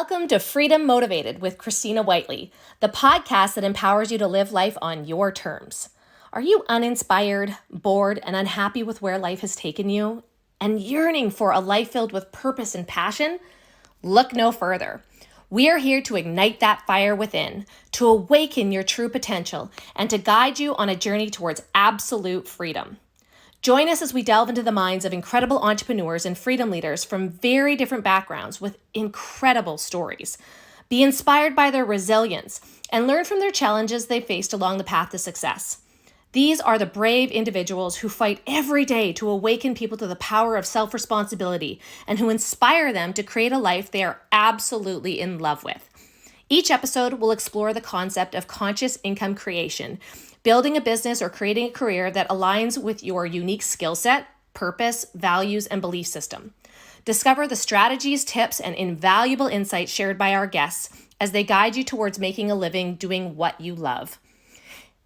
Welcome to Freedom Motivated with Christina Whiteley, the podcast that empowers you to live life on your terms. Are you uninspired, bored, and unhappy with where life has taken you, and yearning for a life filled with purpose and passion? Look no further. We are here to ignite that fire within, to awaken your true potential, and to guide you on a journey towards absolute freedom. Join us as we delve into the minds of incredible entrepreneurs and freedom leaders from very different backgrounds with incredible stories. Be inspired by their resilience and learn from their challenges they faced along the path to success. These are the brave individuals who fight every day to awaken people to the power of self-responsibility and who inspire them to create a life they are absolutely in love with. Each episode will explore the concept of conscious income creation, building a business or creating a career that aligns with your unique skill set, purpose, values, and belief system. Discover the strategies, tips, and invaluable insights shared by our guests as they guide you towards making a living doing what you love.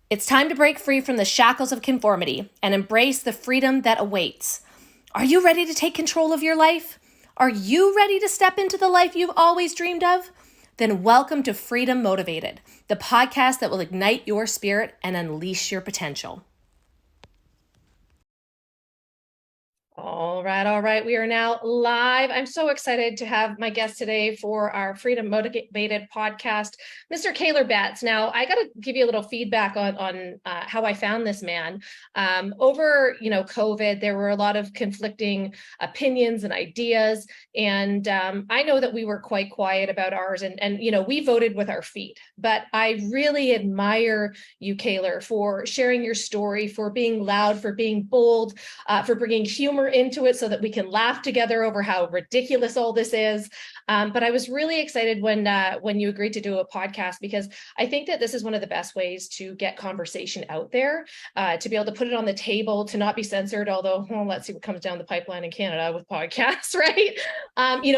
It's time to break free from the shackles of conformity and embrace the freedom that awaits. Are you ready to take control of your life? Are you ready to step into the life you've always dreamed of? Then welcome to Freedom Motivated, the podcast that will ignite your spirit and unleash your potential. All right. We are now live. I'm so excited to have my guest today for our Freedom Motivated podcast, Mr. Kaylor Betts. Now, I got to give you a little feedback on how I found this man. Over COVID, there were a lot of conflicting opinions and ideas, and I know that we were quite quiet about ours, and we voted with our feet. But I really admire you, Kaylor, for sharing your story, for being loud, for being bold, for bringing humor into it so that we can laugh together over how ridiculous all this is. But I was really excited when you agreed to do a podcast, because I think that this is one of the best ways to get conversation out there, to be able to put it on the table, to not be censored, although, well, let's see what comes down the pipeline in Canada with podcasts, right?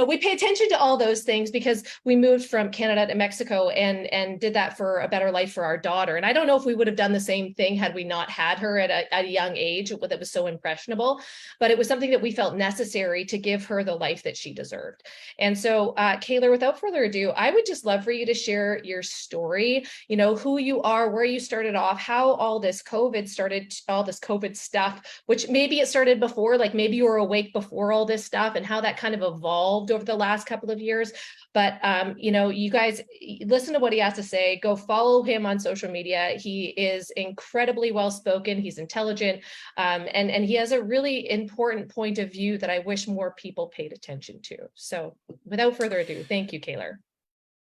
We pay attention to all those things because we moved from Canada to Mexico and did that for a better life for our daughter. And I don't know if we would have done the same thing had we not had her at a young age that was so impressionable, but it was something that we felt necessary to give her the life that she deserved. And so, Kaylor, without further ado, I would just love for you to share your story, who you are, where you started off, how all this COVID started, all this COVID stuff, which maybe it started before, like maybe you were awake before all this stuff, and how that kind of evolved over the last couple of years. But, you guys listen to what he has to say. Go follow him on social media. He is incredibly well-spoken. He's intelligent. And he has a really important point of view that I wish more people paid attention to. So without further ado, thank you, Kaylor.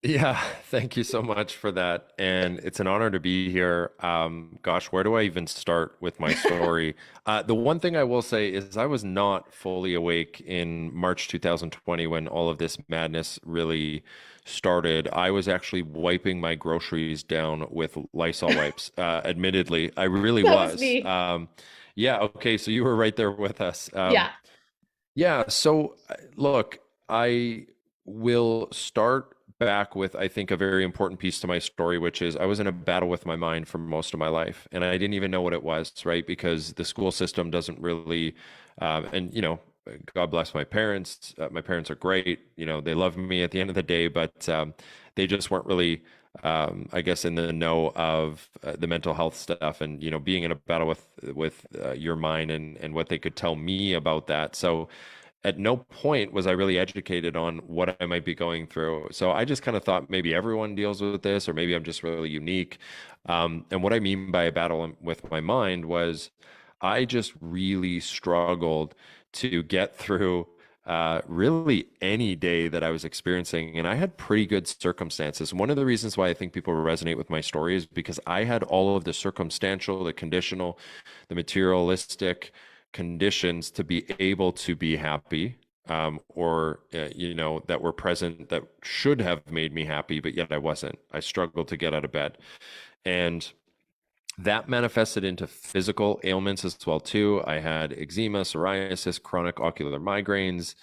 Yeah, thank you so much for that. And it's an honor to be here. Gosh, where do I even start with my story? The one thing I will say is I was not fully awake in March 2020 when all of this madness really started. I was actually wiping my groceries down with Lysol wipes. Admittedly, I really That was was. me. Yeah, okay, so you were right there with us. Yeah. Yeah, so look, I will start back with, I think, a very important piece to my story, which is I was in a battle with my mind for most of my life, and I didn't even know what it was, right? Because the school system doesn't really, and God bless my parents. My parents are great. They love me at the end of the day, but they just weren't really, I guess, in the know of the mental health stuff, and being in a battle with your mind and what they could tell me about that. So at no point was I really educated on what I might be going through. So I just kind of thought maybe everyone deals with this, or maybe I'm just really unique. And what I mean by a battle with my mind was I just really struggled to get through really any day that I was experiencing. And I had pretty good circumstances. One of the reasons why I think people resonate with my story is because I had all of the circumstantial, the conditional, the materialistic conditions to be able to be happy, or that were present that should have made me happy, but yet I wasn't. I struggled to get out of bed, and that manifested into physical ailments as well too. I had eczema, psoriasis, chronic ocular migraines.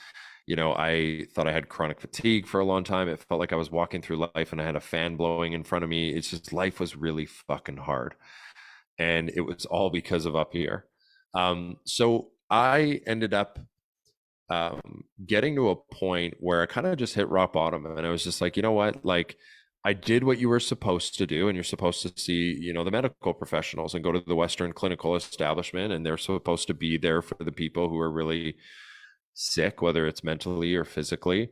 I thought I had chronic fatigue for a long time. It felt like I was walking through life and I had a fan blowing in front of me. It's just, life was really fucking hard, and it was all because of up here. So I ended up getting to a point where I kind of just hit rock bottom, and I was just like, you know what, like I did what you were supposed to do, and you're supposed to see, the medical professionals and go to the Western clinical establishment, and they're supposed to be there for the people who are really sick, whether it's mentally or physically.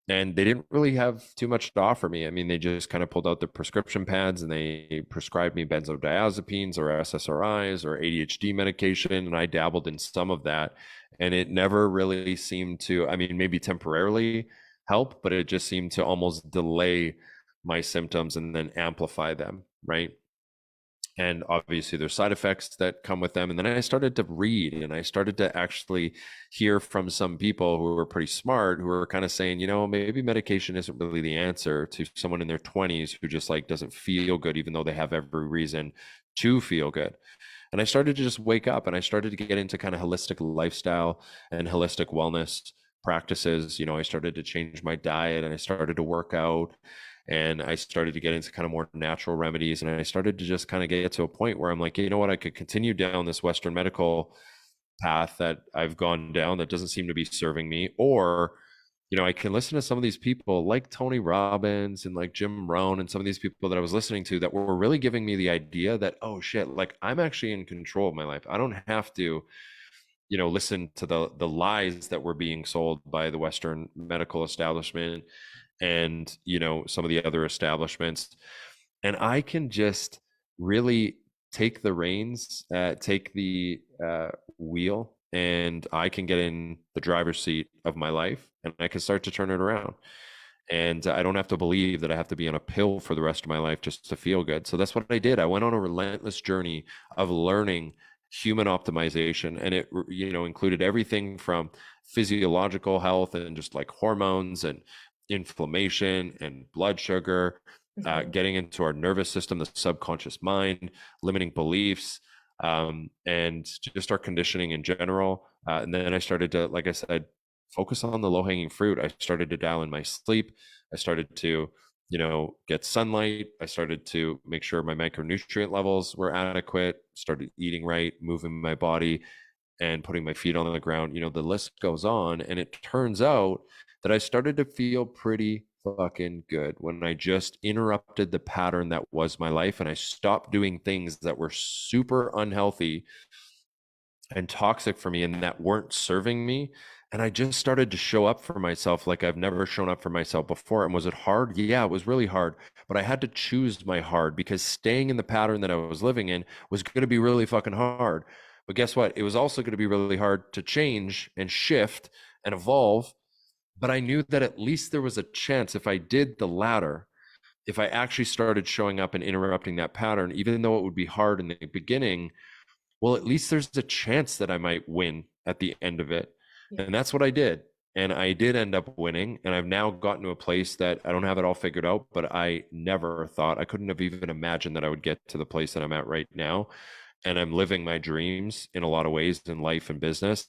And they didn't really have too much to offer me. I mean, they just kind of pulled out the prescription pads and they prescribed me benzodiazepines or SSRIs or ADHD medication. And I dabbled in some of that. And it never really seemed to, I mean, maybe temporarily help, but it just seemed to almost delay my symptoms and then amplify them. Right. And obviously there's side effects that come with them. And then I started to read and I started to actually hear from some people who were pretty smart, who were kind of saying, maybe medication isn't really the answer to someone in their 20s who just like doesn't feel good, even though they have every reason to feel good. And I started to just wake up and I started to get into kind of holistic lifestyle and holistic wellness practices. I started to change my diet and I started to work out, and I started to get into kind of more natural remedies. And I started to just kind of get to a point where I'm like, you know what, I could continue down this Western medical path that I've gone down that doesn't seem to be serving me. Or, I can listen to some of these people like Tony Robbins and like Jim Rohn and some of these people that I was listening to that were really giving me the idea that, oh shit, like I'm actually in control of my life. I don't have to, listen to the lies that were being sold by the Western medical establishment and some of the other establishments, and I can just really take the reins, take the wheel, and I can get in the driver's seat of my life and I can start to turn it around. And I don't have to believe that I have to be on a pill for the rest of my life just to feel good. So that's what I did. I went on a relentless journey of learning human optimization, and it included everything from physiological health and just like hormones and inflammation and blood sugar, getting into our nervous system, the subconscious mind, limiting beliefs, and just our conditioning in general. And then I started to, like I said, focus on the low-hanging fruit. I started to dial in my sleep. I started to, get sunlight. I started to make sure my micronutrient levels were adequate, started eating right, moving my body, and putting my feet on the ground. The list goes on. And it turns out that I started to feel pretty fucking good when I just interrupted the pattern that was my life and I stopped doing things that were super unhealthy and toxic for me and that weren't serving me. And I just started to show up for myself like I've never shown up for myself before. And was it hard? Yeah, it was really hard. But I had to choose my hard, because staying in the pattern that I was living in was going to be really fucking hard. But guess what? It was also going to be really hard to change and shift and evolve. But I knew that at least there was a chance if I did the latter, if I actually started showing up and interrupting that pattern, even though it would be hard in the beginning, well, at least there's a chance that I might win at the end of it. Yeah. And that's what I did. And I did end up winning. And I've now gotten to a place that I don't have it all figured out, but I never thought, I couldn't have even imagined that I would get to the place that I'm at right now. And I'm living my dreams in a lot of ways in life and business.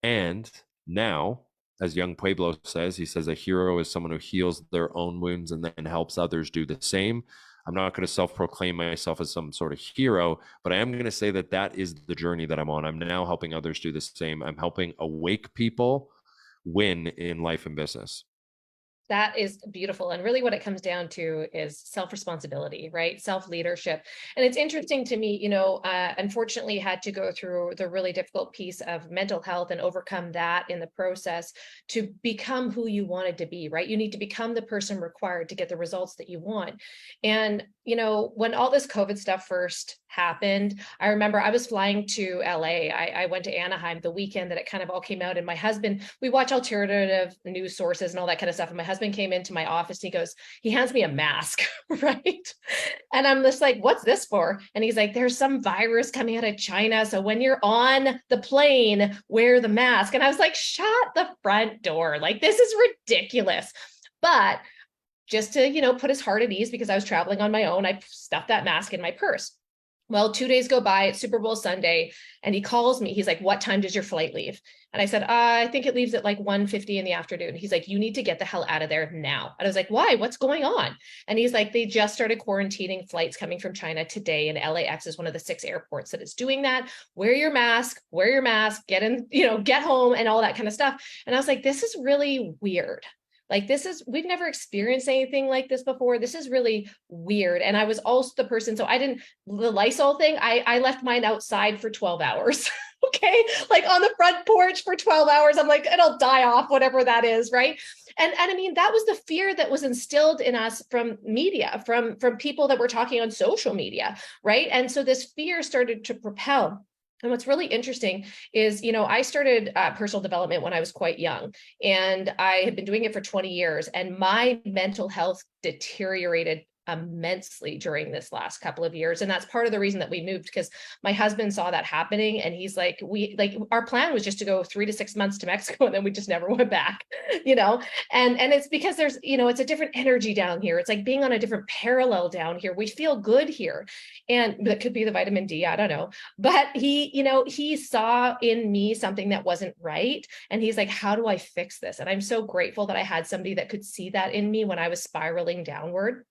And now, as young Pueblo says, he says, a hero is someone who heals their own wounds and then helps others do the same. I'm not going to self-proclaim myself as some sort of hero, but I am going to say that that is the journey that I'm on. I'm now helping others do the same. I'm helping awake people win in life and business. That is beautiful. And really what it comes down to is self-responsibility, right? Self-leadership. And it's interesting to me, unfortunately had to go through the really difficult piece of mental health and overcome that in the process to become who you wanted to be, right? You need to become the person required to get the results that you want. And, when all this COVID stuff first happened, I remember I was flying to LA. I went to Anaheim the weekend that it kind of all came out. And my husband, we watch alternative news sources and all that kind of stuff. And my husband came into my office and he hands me a mask, right? And I'm just like, what's this for? And he's like, there's some virus coming out of China. So when you're on the plane, wear the mask. And I was like, shut the front door. Like, this is ridiculous. But just to, put his heart at ease, because I was traveling on my own, I stuffed that mask in my purse. Well, 2 days go by, it's Super Bowl Sunday, and he calls me. He's like, what time does your flight leave? And I said, I think it leaves at like 1:50 in the afternoon. He's like, you need to get the hell out of there now. And I was like, why? What's going on? And he's like, they just started quarantining flights coming from China today, and LAX is one of the 6 airports that is doing that. Wear your mask, get in, get home and all that kind of stuff. And I was like, this is really weird. Like we've never experienced anything like this before. This is really weird. And I was also the person, so the Lysol thing, I left mine outside for 12 hours. Okay. Like on the front porch for 12 hours. I'm like, it'll die off, whatever that is. Right. And I mean, that was the fear that was instilled in us from media, from people that were talking on social media. Right. And so this fear started to propel. And what's really interesting is, I started personal development when I was quite young, and I had been doing it for 20 years, and my mental health deteriorated immensely during this last couple of years. And that's part of the reason that we moved, because my husband saw that happening, and he's like, our plan was just to go 3 to 6 months to Mexico, and then we just never went back, and it's because there's, it's a different energy down here. It's like being on a different parallel down here. We feel good here. And that could be the vitamin D, I don't know. But he saw in me something that wasn't right. And he's like, how do I fix this? And I'm so grateful that I had somebody that could see that in me when I was spiraling downward.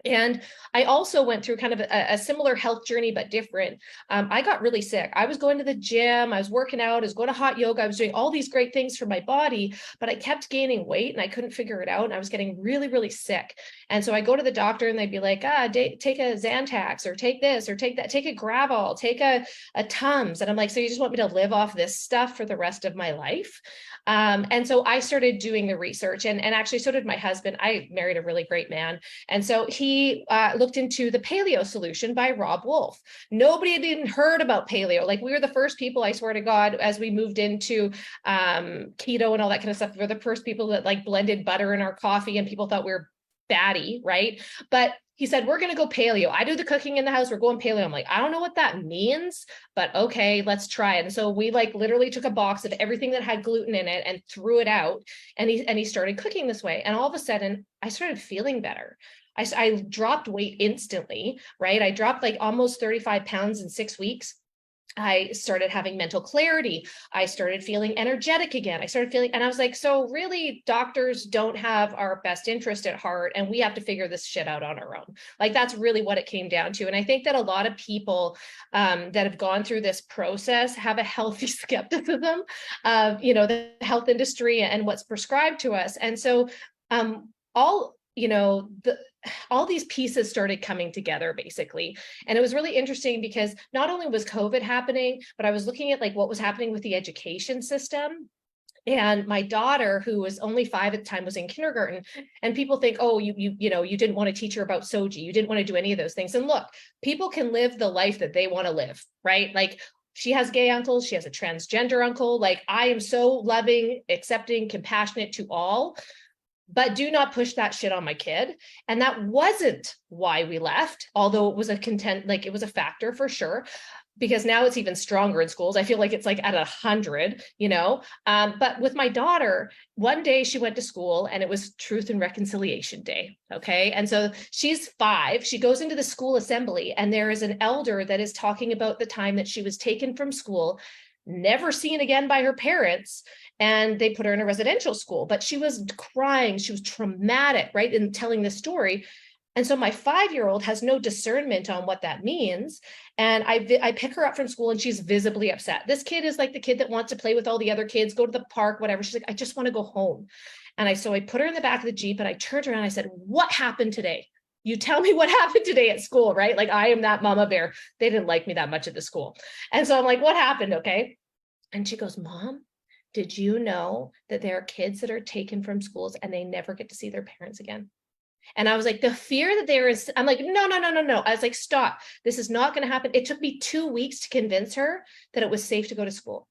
And I also went through kind of a similar health journey, but different. I got really sick. I was going to the gym, I was working out, I was going to hot yoga, I was doing all these great things for my body, but I kept gaining weight and I couldn't figure it out. And I was getting really, really sick. And so I go to the doctor and they'd be like, take a Xantax, or take this, or take that, take a Gravol, take a Tums. And I'm like, so you just want me to live off this stuff for the rest of my life? And so I started doing the research, and actually so did my husband. I married a really great man. And so he looked into the paleo solution by Rob Wolf. Nobody had even heard about paleo. Like, we were the first people, I swear to God, as we moved into keto and all that kind of stuff, we were the first people that like blended butter in our coffee, and people thought we were batty, right? But he said, we're going to go paleo. I do the cooking in the house. We're going paleo. I'm like, I don't know what that means, but okay, let's try it. And so we like literally took a box of everything that had gluten in it and threw it out. And he started cooking this way. And all of a sudden I started feeling better. I dropped weight instantly, right? I dropped like almost 35 pounds in 6 weeks. I started having mental clarity. I started feeling energetic again. And I was like, so really, doctors don't have our best interest at heart, and we have to figure this shit out on our own. Like, that's really what it came down to. And I think that a lot of people that have gone through this process have a healthy skepticism of, the health industry and what's prescribed to us. And so all these pieces started coming together, basically. And it was really interesting because not only was COVID happening, but I was looking at like what was happening with the education system. And my daughter, who was only 5 at the time, was in kindergarten. And people think, oh, you didn't want to teach her about soji. You didn't want to do any of those things. And look, people can live the life that they want to live, right? Like, she has gay uncles, she has a transgender uncle. Like, I am so loving, accepting, compassionate to all, but do not push that shit on my kid. And that wasn't why we left, although it was it was a factor for sure, because now it's even stronger in schools. I feel like it's like at 100, but with my daughter, one day she went to school and it was Truth and Reconciliation Day. Okay. And so she's 5, she goes into the school assembly, and there is an elder that is talking about the time that she was taken from school, never seen again by her parents, and they put her in a residential school. But she was crying, she was traumatic, right, in telling this story. And so my 5-year-old has no discernment on what that means. And I pick her up from school, and she's visibly upset. This kid is like the kid that wants to play with all the other kids, go to the park, whatever. She's like, I just want to go home. And so I put her in the back of the Jeep, and I turned around and I said, what happened today? You tell me what happened today at school, right? Like, I am that mama bear. They didn't like me that much at the school. And so I'm like, what happened? Okay. And she goes, Mom, did you know that there are kids that are taken from schools and they never get to see their parents again? And I was like, the fear that there is, I'm like, no. I was like, stop. This is not going to happen. It took me 2 weeks to convince her that it was safe to go to school.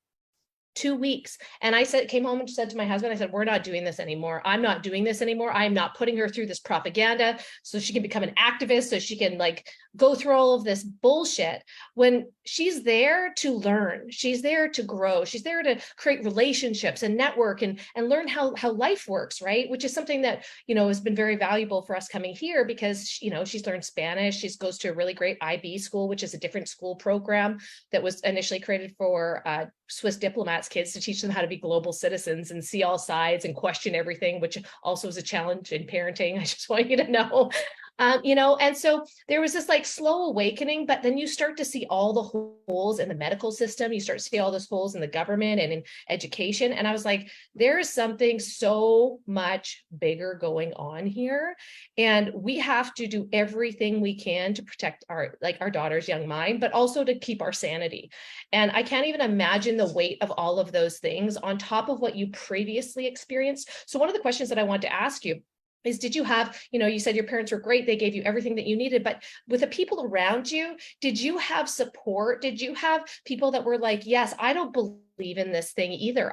2 weeks. And I said, came home and said to my husband, I said, we're not doing this anymore. I'm not doing this anymore. I'm not putting her through this propaganda so she can become an activist, so she can like go through all of this bullshit when she's there to learn. She's there to grow. She's there to create relationships and network and learn how life works, right? Which is something that, has been very valuable for us coming here because, she's learned Spanish. She goes to a really great IB school, which is a different school program that was initially created for Swiss diplomats' kids to teach them how to be global citizens and see all sides and question everything, which also is a challenge in parenting. I just want you to know. And so there was this like slow awakening, but then you start to see all the holes in the medical system. You start to see all those holes in the government and in education. And I was like, there is something so much bigger going on here. And we have to do everything we can to protect our daughter's young mind, but also to keep our sanity. And I can't even imagine the weight of all of those things on top of what you previously experienced. So one of the questions that I want to ask you is, did you have, you said your parents were great, they gave you everything that you needed, but with the people around you, did you have support? Did you have people that were like, yes, I don't believe in this thing either.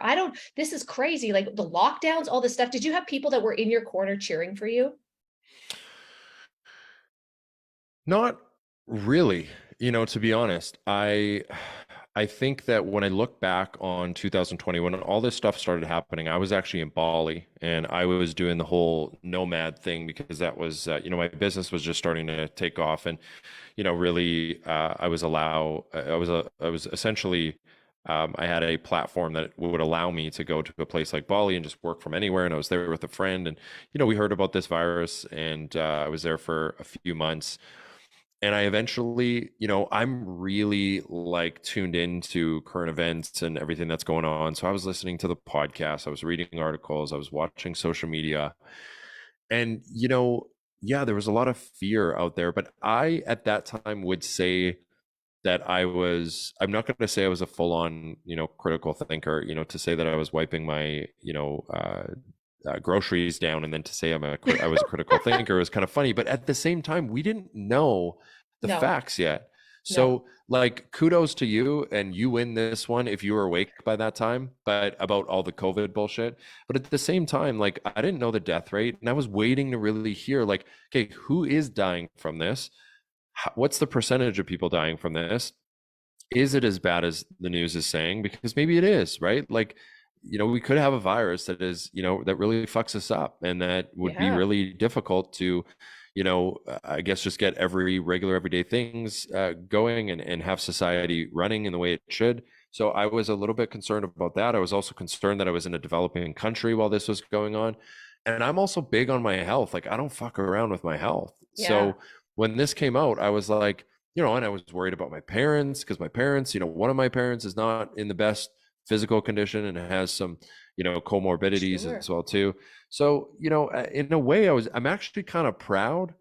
This is crazy. Like the lockdowns, all this stuff. Did you have people that were in your corner cheering for you? Not really, to be honest. I think that when I look back on 2020, when all this stuff started happening, I was actually in Bali and I was doing the whole nomad thing because that was, my business was just starting to take off. And, really, I was essentially, I had a platform that would allow me to go to a place like Bali and just work from anywhere. And I was there with a friend and, we heard about this virus and I was there for a few months. And I eventually, I'm really like tuned into current events and everything that's going on. So I was listening to the podcast, I was reading articles, I was watching social media. And, yeah, there was a lot of fear out there. But I, at that time, would say that I'm not going to say I was a full on, critical thinker, to say that I was wiping my, groceries down and then to say I was a critical thinker was kind of funny, but at the same time we didn't know the No, facts yet. no. So like kudos to you and you win this one if you were awake by that time, but about all the COVID bullshit. But at the same time, like I didn't know the death rate and I was waiting to really hear like, okay, who is dying from this? What's the percentage of people dying from this? Is it as bad as the news is saying? Because maybe it is, right? Like, we could have a virus that is, that really fucks us up and that would be Yeah. really difficult to, I guess just get every regular everyday things going and have society running in the way it should. So I was a little bit concerned about that. I was also concerned that I was in a developing country while this was going on. And I'm also big on my health. Like I don't fuck around with my health. Yeah. So when this came out, I was like, and I was worried about my parents because my parents, one of my parents is not in the best physical condition and has some, comorbidities Sure. as well too. So, in a way, I'm actually kind of proud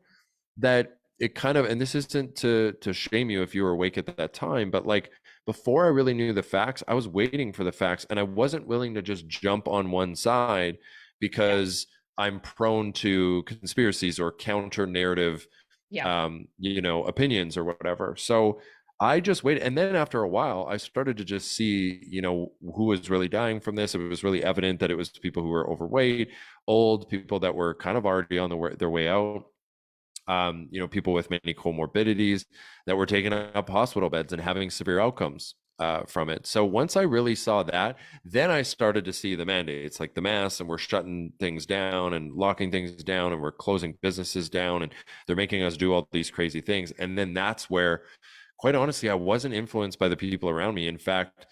that it kind of, and this isn't to shame you if you were awake at that time, but like before I really knew the facts, I was waiting for the facts and I wasn't willing to just jump on one side Yeah. because I'm prone to conspiracies or counter narrative Yeah. opinions or whatever. So I just waited. And then after a while, I started to just see, who was really dying from this. It was really evident that it was people who were overweight, old, people that were kind of already on their way out. People with many comorbidities that were taking up hospital beds and having severe outcomes from it. So once I really saw that, then I started to see the mandates like the masks and we're shutting things down and locking things down and we're closing businesses down and they're making us do all these crazy things. And then that's where, quite honestly, I wasn't influenced by the people around me. In fact,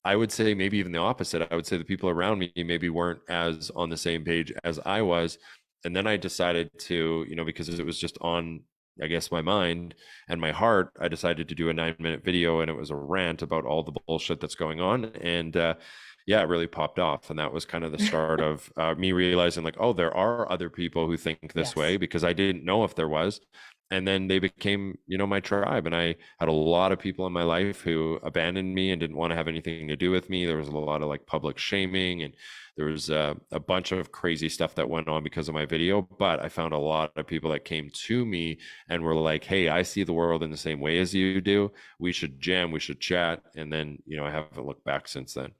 I would say maybe even the opposite. I would say the people around me maybe weren't as on the same page as I was. And then I decided to, because it was just on, I guess, my mind and my heart, I decided to do a 9-minute video and it was a rant about all the bullshit that's going on. And yeah, it really popped off. And that was kind of the start of me realizing like, oh, there are other people who think this Yes. way because I didn't know if there was. And then they became, my tribe. And I had a lot of people in my life who abandoned me and didn't want to have anything to do with me. There was a lot of like public shaming and there was a bunch of crazy stuff that went on because of my video. But I found a lot of people that came to me and were like, hey, I see the world in the same way as you do. We should jam, we should chat. And then, I haven't looked back since then.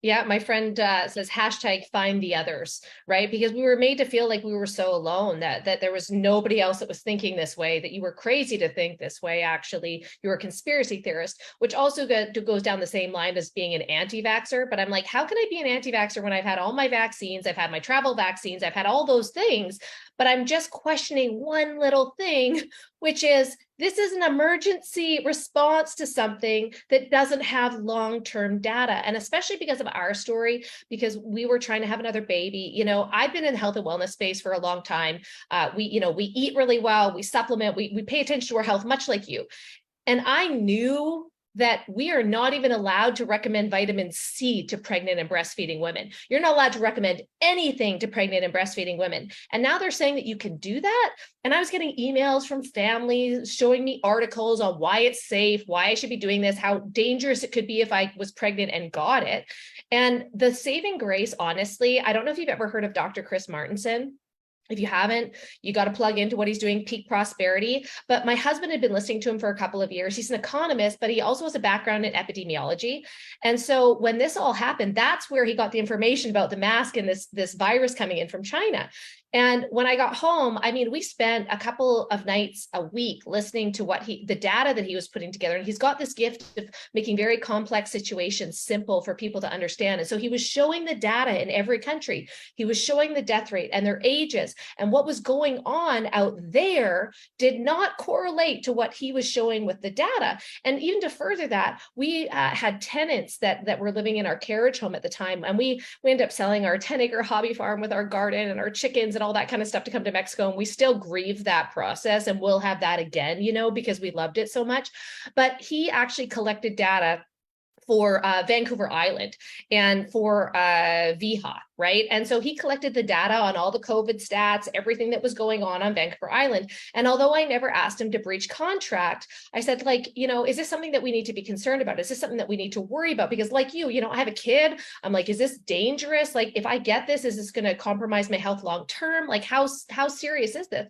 Yeah, my friend says hashtag find the others, right? Because we were made to feel like we were so alone, that there was nobody else that was thinking this way, that you were crazy to think this way, actually. You were a conspiracy theorist, which also goes down the same line as being an anti-vaxxer. But I'm like, how can I be an anti-vaxxer when I've had all my vaccines, I've had my travel vaccines, I've had all those things, but I'm just questioning one little thing, which is this is an emergency response to something that doesn't have long-term data. And especially because of our story, because we were trying to have another baby. I've been in the health and wellness space for a long time. We eat really well, we supplement, we pay attention to our health, much like you. And I knew that we are not even allowed to recommend vitamin C to pregnant and breastfeeding women. You're not allowed to recommend anything to pregnant and breastfeeding women. And now they're saying that you can do that. And I was getting emails from families showing me articles on why it's safe, why I should be doing this, how dangerous it could be if I was pregnant and got it. And the saving grace, honestly, I don't know if you've ever heard of Dr. Chris Martenson. If you haven't, you got to plug into what he's doing, Peak Prosperity. But my husband had been listening to him for a couple of years. He's an economist, but he also has a background in epidemiology. And so when this all happened, that's where he got the information about the mask and this virus coming in from China. And when I got home, I mean, we spent a couple of nights a week listening to the data that he was putting together. And he's got this gift of making very complex situations simple for people to understand. And so he was showing the data in every country. He was showing the death rate and their ages, and what was going on out there did not correlate to what he was showing with the data. And even to further that, we had tenants that were living in our carriage home at the time. And we ended up selling our 10-acre hobby farm with our garden and our chickens and all that kind of stuff to come to Mexico. And we still grieve that process, and we'll have that again, because we loved it so much. But he actually collected data for Vancouver Island and for VHA, right? And so he collected the data on all the COVID stats, everything that was going on Vancouver Island. And although I never asked him to breach contract, I said, is this something that we need to be concerned about? Is this something that we need to worry about? Because like I have a kid. I'm like, is this dangerous? Like, if I get this, is this going to compromise my health long term? Like, how serious is this?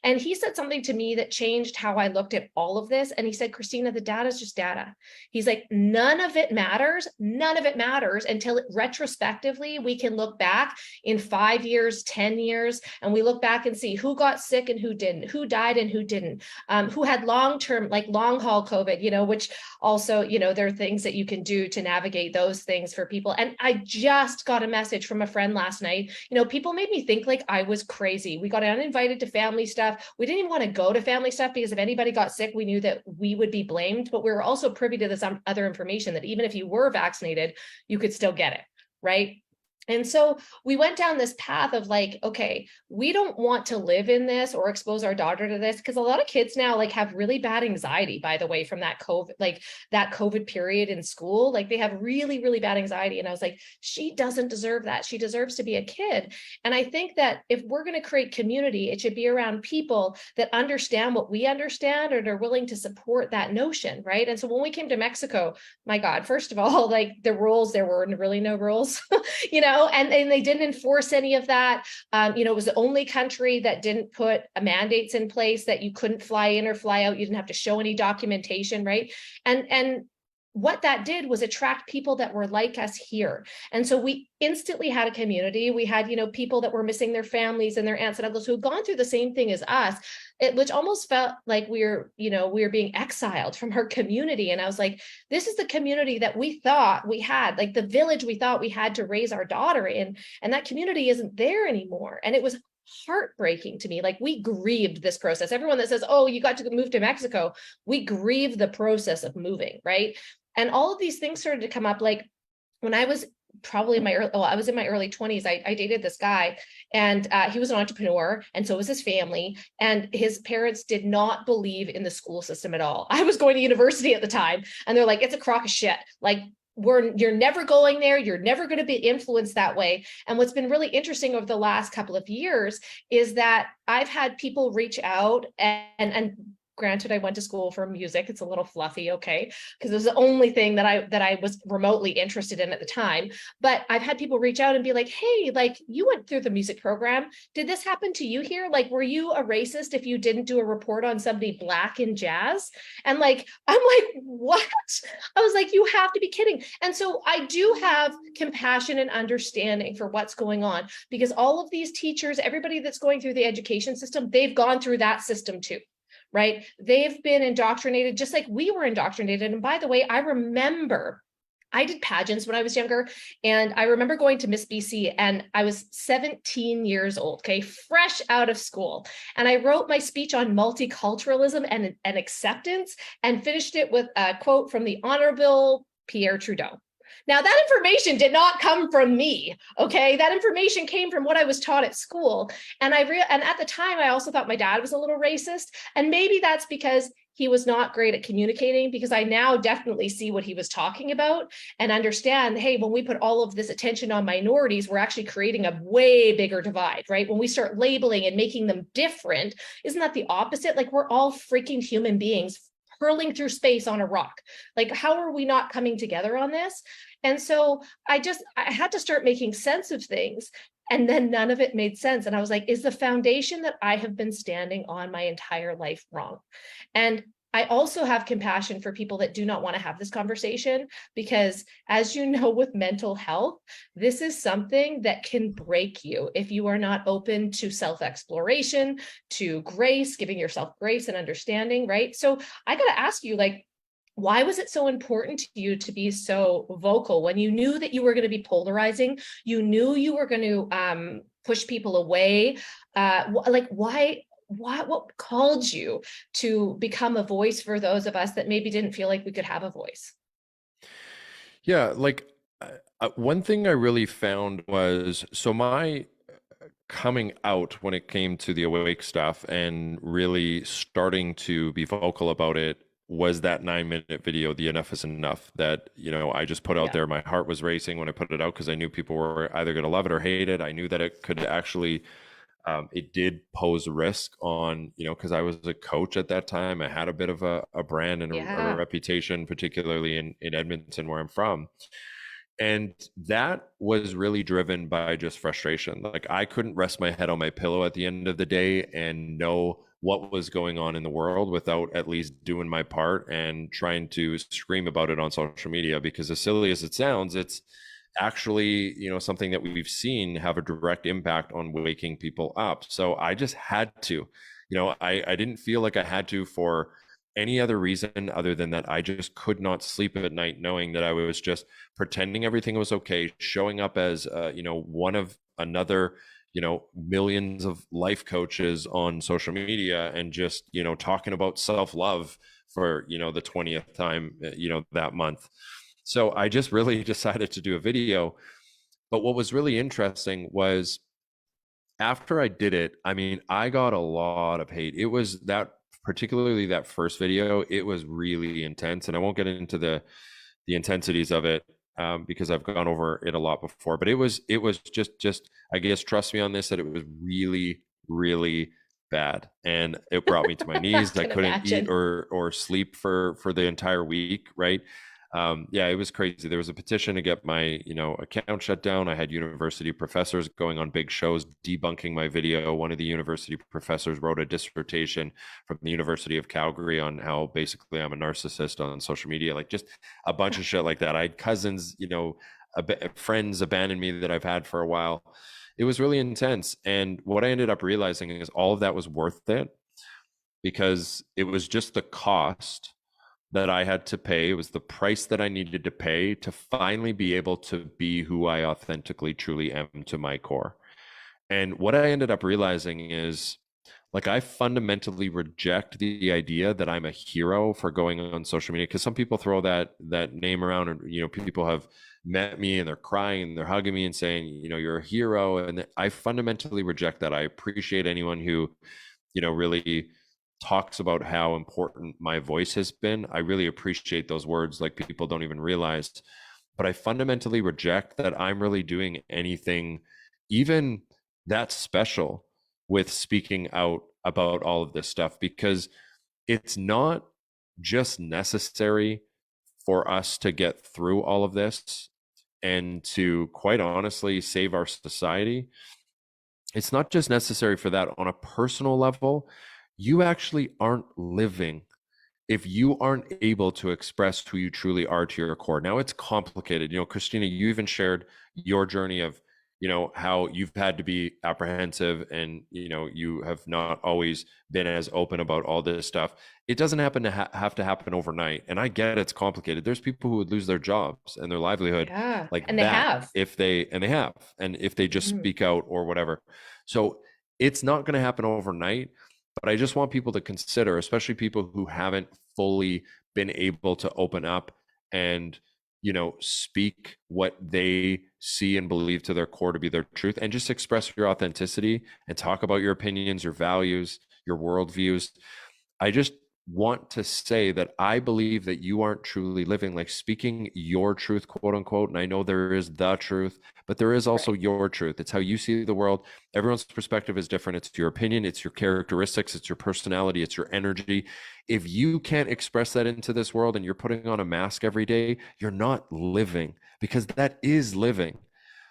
And he said something to me that changed how I looked at all of this. And he said, Christina, the data is just data. He's like, none of it matters. None of it matters until retrospectively we can look back in 5 years, 10 years, and we look back and see who got sick and who didn't, who died and who didn't, who had long-term, like long haul COVID, which also, there are things that you can do to navigate those things for people. And I just got a message from a friend last night. People made me think like I was crazy. We got uninvited to family stuff. We didn't even want to go to family stuff because if anybody got sick, we knew that we would be blamed, but we were also privy to this other information that even if you were vaccinated, you could still get it, right? And so we went down this path of like, okay, we don't want to live in this or expose our daughter to this, because a lot of kids now have really bad anxiety, by the way, from that COVID period in school. Like they have really, really bad anxiety. And I was like, she doesn't deserve that. She deserves to be a kid. And I think that if we're going to create community, it should be around people that understand what we understand and are willing to support that notion, right? And so when we came to Mexico, my God, first of all, the rules, there were really no rules, and they didn't enforce any of that. It was the only country that didn't put mandates in place that you couldn't fly in or fly out. You didn't have to show any documentation, right? And what that did was attract people that were like us here. And so we instantly had a community. We had, people that were missing their families and their aunts and uncles who had gone through the same thing as us, which almost felt like we were being exiled from our community. And I was like, this is the community that we thought we had, like the village we thought we had to raise our daughter in. And that community isn't there anymore. And it was heartbreaking to me. Like we grieved this process. Everyone that says, oh, you got to move to Mexico, we grieve the process of moving, right? And all of these things started to come up. Like when I was probably in my early 20s, I dated this guy, and he was an entrepreneur, and so was his family, and his parents did not believe in the school system at all. I was going to university at the time, and they're like, it's a crock of shit. Like you're never going there. You're never going to be influenced that way. And what's been really interesting over the last couple of years is that I've had people reach out and granted, I went to school for music. It's a little fluffy, okay, because it was the only thing that I was remotely interested in at the time. But I've had people reach out and be like, hey, you went through the music program. Did this happen to you here? Were you a racist if you didn't do a report on somebody Black in jazz? And I'm like, what? I was like, you have to be kidding. And so I do have compassion and understanding for what's going on, because all of these teachers, everybody that's going through the education system, they've gone through that system too, right? They've been indoctrinated just like we were indoctrinated. And by the way, I remember I did pageants when I was younger, and I remember going to Miss BC, and I was 17 years old, okay, fresh out of school. And I wrote my speech on multiculturalism and acceptance, and finished it with a quote from the Honorable Pierre Trudeau. Now, that information did not come from me, okay? That information came from what I was taught at school. And and at the time, I also thought my dad was a little racist. And maybe that's because he was not great at communicating, because I now definitely see what he was talking about and understand, hey, when we put all of this attention on minorities, we're actually creating a way bigger divide, right? When we start labeling and making them different, isn't that the opposite? Like, we're all freaking human beings hurling through space on a rock. Like, how are we not coming together on this? And so I had to start making sense of things. And then none of it made sense. And I was like, is the foundation that I have been standing on my entire life wrong? And I also have compassion for people that do not want to have this conversation, because, as you know, with mental health, this is something that can break you if you are not open to self-exploration, to grace, giving yourself grace and understanding, right? So I got to ask you, like, why was it so important to you to be so vocal when you knew that you were going to be polarizing? You knew you were going to push people away. Like, why? What called you to become a voice for those of us that maybe didn't feel like we could have a voice? Yeah, like one thing I really found was, so my coming out when it came to the awake stuff and really starting to be vocal about it was that 9-minute video, the Enough is Enough, that, I just put out Yeah. there. My heart was racing when I put it out, because I knew people were either going to love it or hate it. I knew that it could actually, it did pose risk on, because I was a coach at that time. I had a bit of a brand and a Yeah. reputation, particularly in Edmonton, where I'm from. And that was really driven by just frustration. Like, I couldn't rest my head on my pillow at the end of the day and know what was going on in the world without at least doing my part and trying to scream about it on social media. Because as silly as it sounds, it's actually, something that we've seen have a direct impact on waking people up. So I just had to, I didn't feel like I had to for any other reason other than that I just could not sleep at night knowing that I was just pretending everything was okay, showing up as one of another, millions of life coaches on social media, and just, talking about self-love for, the 20th time, that month. So I just really decided to do a video. But what was really interesting was, after I did it, I mean, I got a lot of hate. It was that, particularly that first video, it was really intense. And I won't get into the intensities of it, because I've gone over it a lot before. But it was just I guess, trust me on this, that it was really, really bad, and it brought me to my I knees. I can couldn't eat imagine. or sleep for the entire week, right? Yeah, it was crazy. There was a petition to get my, account shut down. I had university professors going on big shows debunking my video. One of the university professors wrote a dissertation from the University of Calgary on how basically I'm a narcissist on social media, like just a bunch of shit like that. I had cousins, friends abandon me that I've had for a while. It was really intense. And what I ended up realizing is all of that was worth it, because it was just the cost that I had to pay. It was the price that I needed to pay to finally be able to be who I authentically, truly am to my core. And what I ended up realizing is, like, I fundamentally reject the idea that I'm a hero for going on social media, because some people throw that name around, and people have met me and they're crying and they're hugging me and saying, you're a hero. And I fundamentally reject that. I appreciate anyone who, really talks about how important my voice has been. I really appreciate those words, like people don't even realize. But I fundamentally reject that I'm really doing anything even that special with speaking out about all of this stuff, because it's not just necessary for us to get through all of this and to, quite honestly, save our society. It's not just necessary for that on a personal level. You actually aren't living if you aren't able to express who you truly are to your core. Now it's complicated. Christina, you even shared your journey of, how you've had to be apprehensive and, you have not always been as open about all this stuff. It doesn't happen to have to happen overnight. And I get it's complicated. There's people who would lose their jobs and their livelihood Yeah. like And they that have. if they, and they have, and if they just Mhm. speak out or whatever. So it's not going to happen overnight. But I just want people to consider, especially people who haven't fully been able to open up and, speak what they see and believe to their core to be their truth, and just express your authenticity and talk about your opinions, your values, your worldviews. I just want to say that I believe that you aren't truly living, like speaking your truth, quote unquote. And I know there is the truth, but there is also Right. your truth. It's how you see the world. Everyone's perspective is different. It's your opinion, it's your characteristics, it's your personality, it's your energy. If you can't express that into this world and you're putting on a mask every day, you're not living, because that is living.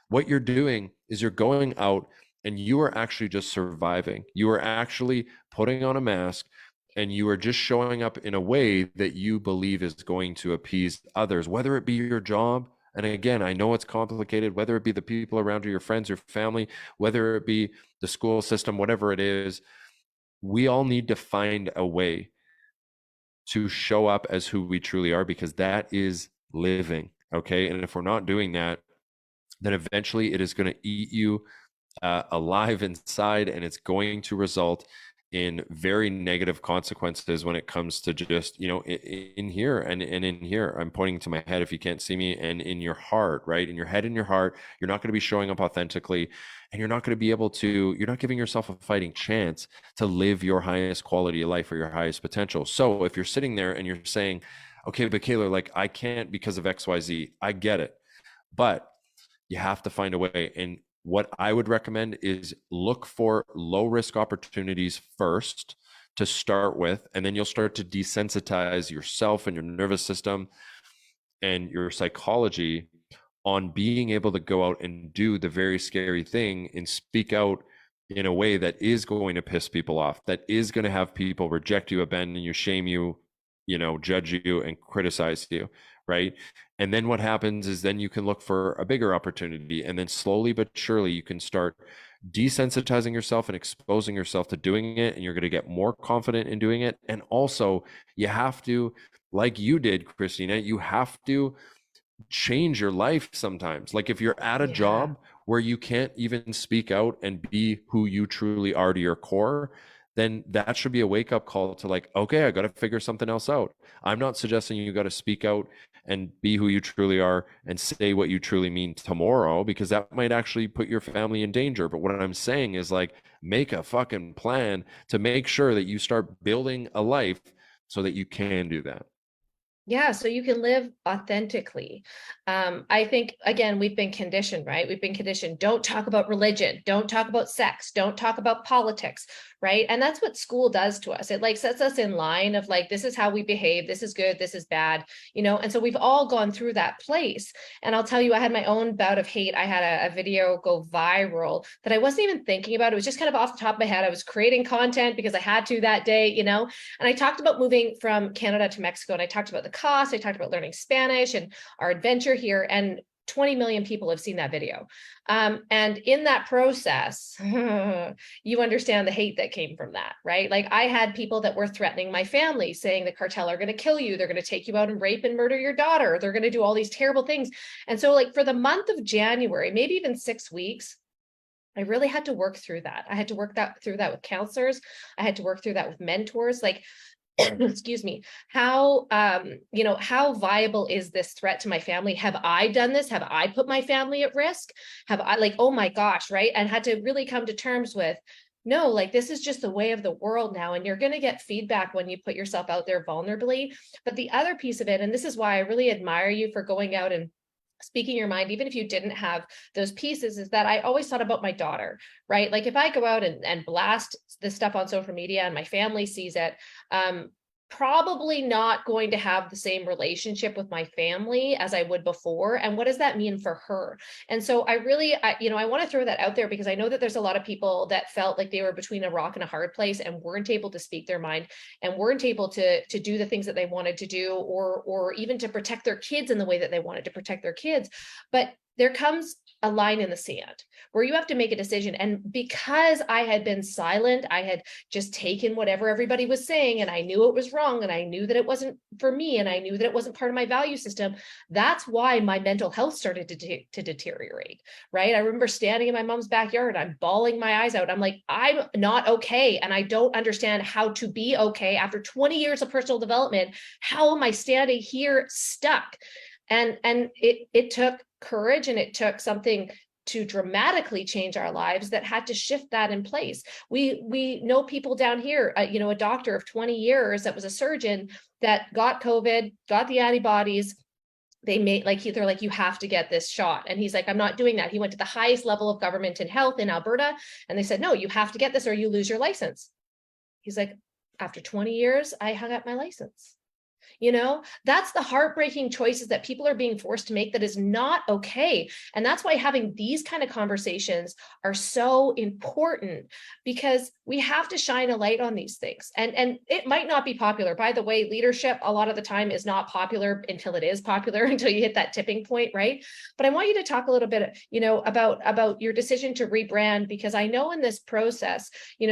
What you're doing is you're going out and you are actually just surviving. You are actually putting on a mask and you are just showing up in a way that you believe is going to appease others, whether it be your job. And again, I know it's complicated, whether it be the people around you, your friends, your family, whether it be the school system, whatever it is. We all need to find a way to show up as who we truly are, because that is living. Okay. And if we're not doing that, then eventually it is going to eat you alive inside, and it's going to result in very negative consequences when it comes to just, in here and in here. I'm pointing to my head if you can't see me, and in your heart, right? In your head and your heart, you're not going to be showing up authentically, and you're not going to be able to, you're not giving yourself a fighting chance to live your highest quality of life or your highest potential. So if you're sitting there and you're saying, okay, but Kaylor, like I can't because of XYZ, I get it. But you have to find a way. And what I would recommend is look for low risk opportunities first to start with, and then you'll start to desensitize yourself and your nervous system and your psychology on being able to go out and do the very scary thing and speak out in a way that is going to piss people off, that is going to have people reject you, abandon you, shame you, judge you and criticize you, right? And then what happens is then you can look for a bigger opportunity, and then slowly but surely you can start desensitizing yourself and exposing yourself to doing it, and you're going to get more confident in doing it. And also you have to, like you did, Christina, you have to change your life sometimes. Like if you're at a Yeah. job where you can't even speak out and be who you truly are to your core, then that should be a wake up call to like, okay, I got to figure something else out. I'm not suggesting you got to speak out and be who you truly are and say what you truly mean tomorrow, because that might actually put your family in danger. But what I'm saying is like, make a fucking plan to make sure that you start building a life so that you can do that. Yeah, so you can live authentically. I think, again, we've been conditioned, right? We've been conditioned. Don't talk about religion. Don't talk about sex. Don't talk about politics, right? And that's what school does to us. It like sets us in line of like, this is how we behave. This is good. This is bad, And so we've all gone through that place. And I'll tell you, I had my own bout of hate. I had a video go viral that I wasn't even thinking about. It was just kind of off the top of my head. I was creating content because I had to that day, And I talked about moving from Canada to Mexico, and I talked about the cost. I talked about learning Spanish and our adventure here, and 20 million people have seen that video. And in that process, you understand the hate that came from that, right? Like I had people that were threatening my family, saying the cartel are going to kill you. They're going to take you out and rape and murder your daughter. They're going to do all these terrible things. And so like for the month of January, maybe even 6 weeks, I really had to work through that. I had to work through that with counselors. I had to work through that with mentors. Like excuse me, how viable is this threat to my family? Have I done this? Have I put my family at risk? Have I, like, oh my gosh, right? And had to really come to terms with, no, like this is just the way of the world now. And you're going to get feedback when you put yourself out there vulnerably. But the other piece of it, and this is why I really admire you for going out and speaking your mind, even if you didn't have those pieces, is that I always thought about my daughter, right? Like if I go out and blast this stuff on social media and my family sees it, probably not going to have the same relationship with my family as I would before. And what does that mean for her? And so I want to throw that out there because I know that there's a lot of people that felt like they were between a rock and a hard place and weren't able to speak their mind and weren't able to do the things that they wanted to do, or even to protect their kids in the way that they wanted to protect their kids. But there comes a line in the sand where you have to make a decision. And because I had been silent, I had just taken whatever everybody was saying, and I knew it was wrong, and I knew that it wasn't for me, and I knew that it wasn't part of my value system. That's why my mental health started to deteriorate, right? I remember standing in my mom's backyard, I'm bawling my eyes out. I'm like, I'm not okay, and I don't understand how to be okay after 20 years of personal development. How am I standing here stuck? And it took courage, and it took something to dramatically change our lives that had to shift that in place. We know people down here, a doctor of 20 years that was a surgeon that got COVID, got the antibodies. They're like, you have to get this shot. And he's like, I'm not doing that. He went to the highest level of government in health in Alberta, and they said, no, you have to get this or you lose your license. He's like, after 20 years, I hung up my license. That's the heartbreaking choices that people are being forced to make. That is not okay. And that's why having these kind of conversations are so important, because we have to shine a light on these things. And it might not be popular. By the way, leadership a lot of the time is not popular until it is popular, until you hit that tipping point, right? But I want you to talk a little bit, about your decision to rebrand, because I know in this process,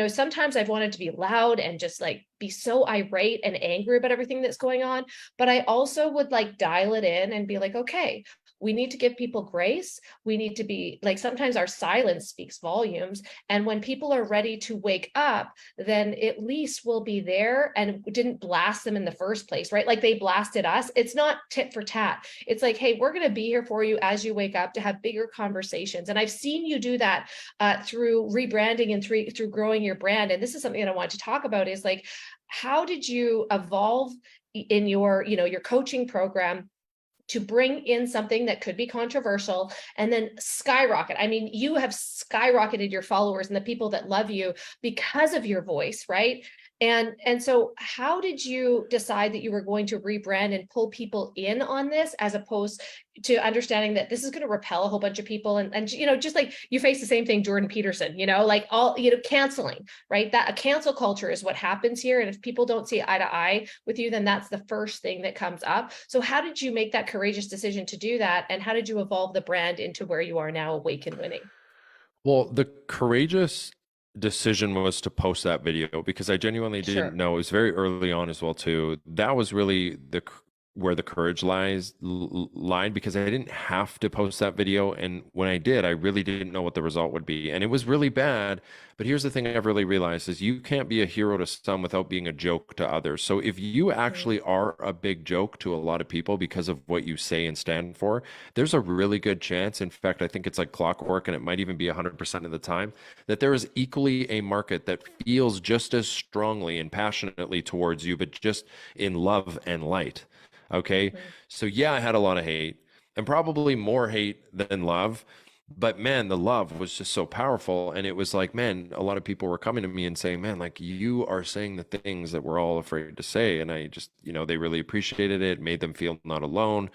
sometimes I've wanted to be loud and just like be so irate and angry about everything that's going on. But I also would like dial it in and be like, okay, we need to give people grace. We need to be like, sometimes our silence speaks volumes. And when people are ready to wake up, then at least we'll be there and didn't blast them in the first place, right? Like they blasted us. It's not tit for tat. It's like, hey, we're going to be here for you as you wake up to have bigger conversations. And I've seen you do that through rebranding and through growing your brand. And this is something that I want to talk about, is like, how did you evolve in your coaching program to bring in something that could be controversial and then skyrocket? I mean, you have skyrocketed your followers and the people that love you because of your voice, right? And so how did you decide that you were going to rebrand and pull people in on this, as opposed to understanding that this is going to repel a whole bunch of people, and just like you face the same thing, Jordan Peterson, like all, canceling, right? That a cancel culture is what happens here. And if people don't see eye to eye with you, then that's the first thing that comes up. So how did you make that courageous decision to do that? And how did you evolve the brand into where you are now, awake and winning? Well, the courageous decision was to post that video because I genuinely didn't Sure. know. It was very early on as well too. That was really where the courage lied, because I didn't have to post that video, and when I did, I really didn't know what the result would be, and it was really bad. But here's the thing I've really realized is you can't be a hero to some without being a joke to others. So if you actually are a big joke to a lot of people because of what you say and stand for, there's a really good chance, in fact, I think it's like clockwork, and it might even be 100% of the time, that there is equally a market that feels just as strongly and passionately towards you, but just in love and light. Okay. Mhm. So yeah, I had a lot of hate, and probably more hate than love. But man, the love was just so powerful. And it was like, man, a lot of people were coming to me and saying, man, like you are saying the things that we're all afraid to say. And I just, they really appreciated it, made them feel not alone.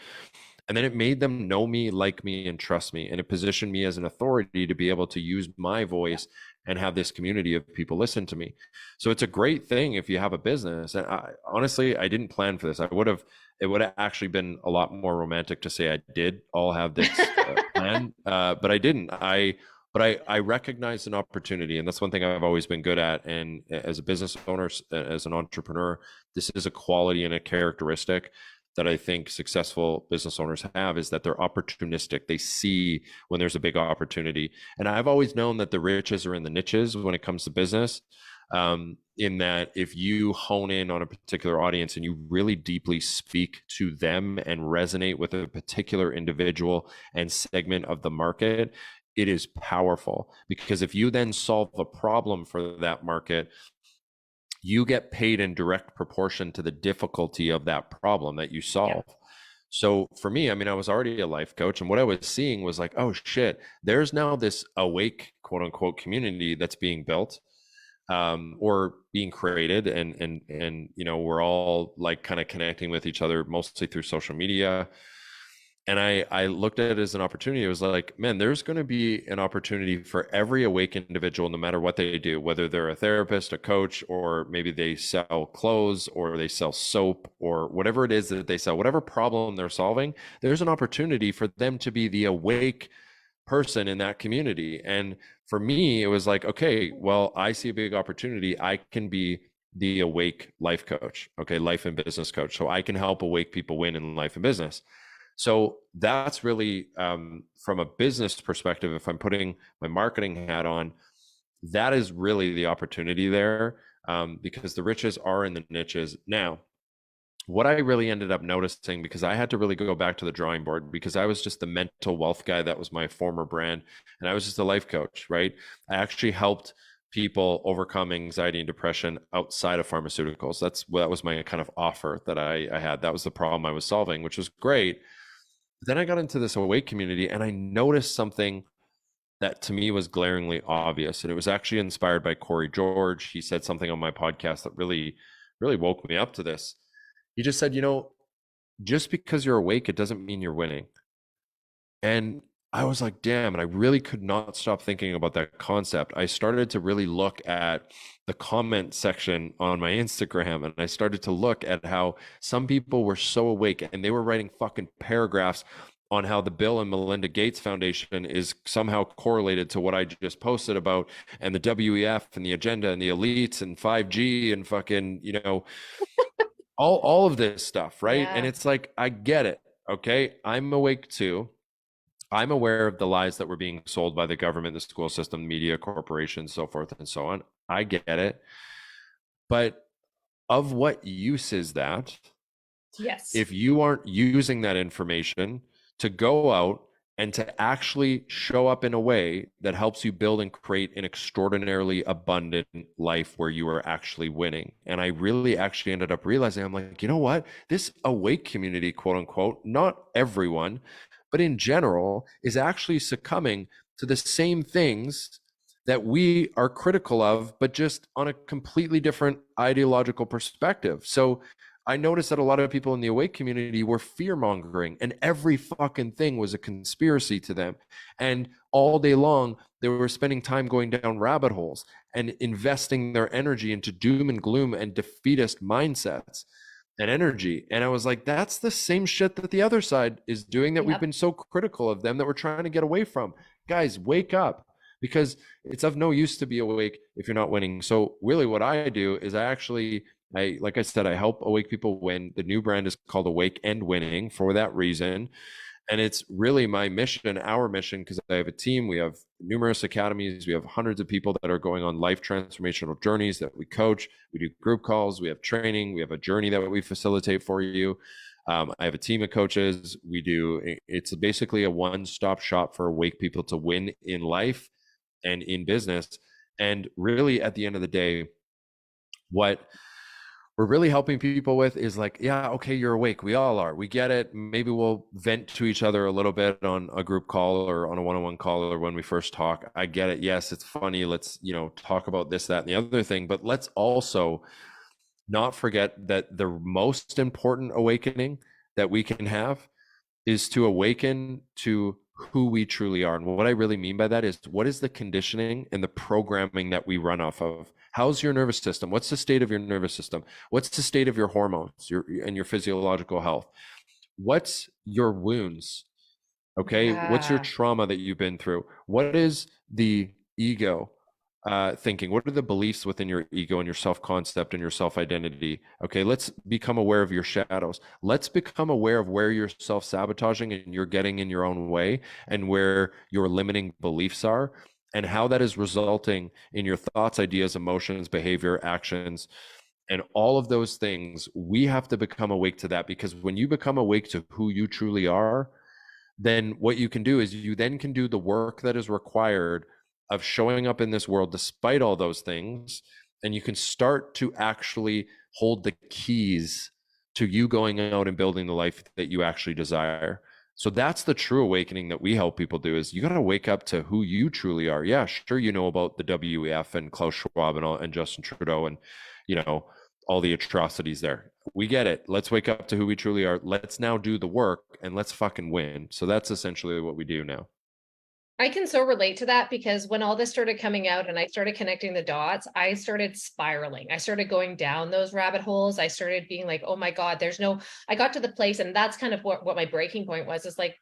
And then it made them know me, like me, and trust me. And it positioned me as an authority to be able to use my voice and have this community of people listen to me. So it's a great thing if you have a business. And honestly, I didn't plan for this. It would have actually been a lot more romantic to say I did all have this plan, but I didn't. But I recognized an opportunity, and that's one thing I've always been good at. And as a business owner, as an entrepreneur, this is a quality and a characteristic that I think successful business owners have, is that they're opportunistic. They see when there's a big opportunity. And I've always known that the riches are in the niches when it comes to business. In that if you hone in on a particular audience and you really deeply speak to them and resonate with a particular individual and segment of the market, it is powerful, because if you then solve a problem for that market, you get paid in direct proportion to the difficulty of that problem that you Yeah. solve. So for me, I mean, I was already a life coach, and what I was seeing was like, oh shit, there's now this awake, quote unquote, community that's being built. or being created, and we're all like kind of connecting with each other mostly through social media. And I looked at it as an opportunity. It was like, man, there's going to be an opportunity for every awake individual, no matter what they do, whether they're a therapist, a coach, or maybe they sell clothes or they sell soap or whatever it is that they sell, whatever problem they're solving, there's an opportunity for them to be the awake person in that community. And for me, it was like, okay, well, I see a big opportunity. I can be the awake life coach, okay, life and business coach. So I can help awake people win in life and business. So that's really, from a business perspective, if I'm putting my marketing hat on, that is really the opportunity there, because the riches are in the niches. Now, what I really ended up noticing, because I had to really go back to the drawing board, because I was just the mental wealth guy. That was my former brand. And I was just a life coach, right? I actually helped people overcome anxiety and depression outside of pharmaceuticals. That was my kind of offer that I had. That was the problem I was solving, which was great. Then I got into this awake community and I noticed something that to me was glaringly obvious. And it was actually inspired by Corey George. He said something on my podcast that really, really woke me up to this. He just said, just because you're awake, it doesn't mean you're winning. And I was like, damn. And I really could not stop thinking about that concept. I started to really look at the comment section on my Instagram, and I started to look at how some people were so awake and they were writing fucking paragraphs on how the Bill and Melinda Gates Foundation is somehow correlated to what I just posted about, and the WEF and the agenda and the elites and 5G and fucking, all of this stuff, right? And Yeah. it's like, I get it. Okay. I'm awake too. I'm aware of the lies that were being sold by the government, the school system, media, corporations, so forth and so on. I get it. But of what use is that Yes. if you aren't using that information to go out and to actually show up in a way that helps you build and create an extraordinarily abundant life where you are actually winning? And I really actually ended up realizing, I'm like, you know what? This awake community, quote unquote, not everyone, but in general, is actually succumbing to the same things that we are critical of, but just on a completely different ideological perspective. So I noticed that a lot of people in the awake community were fear mongering, and every fucking thing was a conspiracy to them. And all day long, they were spending time going down rabbit holes and investing their energy into doom and gloom and defeatist mindsets and energy. And I was like, that's the same shit that the other side is doing, that we've Yep. been so critical of them, that we're trying to get away from. Guys, wake up, because it's of no use to be awake if you're not winning. So really what I do is like I said, I help awake people win. The new brand is called Awake and Winning for that reason. And it's really my mission, our mission, because I have a team. We have numerous academies. We have hundreds of people that are going on life transformational journeys that we coach. We do group calls. We have training. We have a journey that we facilitate for you. I have a team of coaches. It's basically a one-stop shop for awake people to win in life and in business. And really, at the end of the day, what we're really helping people with is like, yeah, okay, you're awake. We all are. We get it. Maybe we'll vent to each other a little bit on a group call or on a one-on-one call or when we first talk. I get it. Yes, it's funny. Let's, talk about this, that, and the other thing. But let's also not forget that the most important awakening that we can have is to awaken to who we truly are. And what I really mean by that is, what is the conditioning and the programming that we run off of? How's your nervous system? What's the state of your nervous system? What's the state of your hormones, and your physiological health? What's your wounds? Okay. What's your Yeah. trauma that you've been through? What is the ego thinking? What are the beliefs within your ego and your self-concept and your self-identity? Okay, let's become aware of your shadows. Let's become aware of where you're self-sabotaging and you're getting in your own way, and where your limiting beliefs are, and how that is resulting in your thoughts, ideas, emotions, behavior, actions, and all of those things. We have to become awake to that, because when you become awake to who you truly are, then what you can do is you then can do the work that is required of showing up in this world despite all those things. And you can start to actually hold the keys to you going out and building the life that you actually desire. So that's the true awakening that we help people do, is you got to wake up to who you truly are. Yeah, sure, you know about the WEF and Klaus Schwab and Justin Trudeau and, you know, all the atrocities there. We get it. Let's wake up to who we truly are. Let's now do the work and let's fucking win. So that's essentially what we do now. I can so relate to that because when all this started coming out and I started connecting the dots, I started spiraling. I started going down those rabbit holes. I started being like, oh my God, I got to the place, and that's kind of what my breaking point was, is like,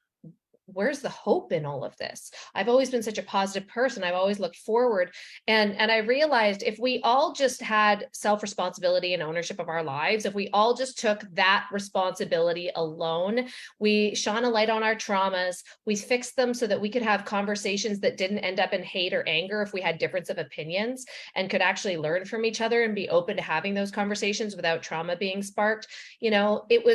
where's the hope in all of this? I've always been such a positive person. I've always looked forward. And I realized if we all just had self-responsibility and ownership of our lives, if we all just took that responsibility alone, we shone a light on our traumas, we fixed them so that we could have conversations that didn't end up in hate or anger if we had difference of opinions, and could actually learn from each other and be open to having those conversations without trauma being sparked. It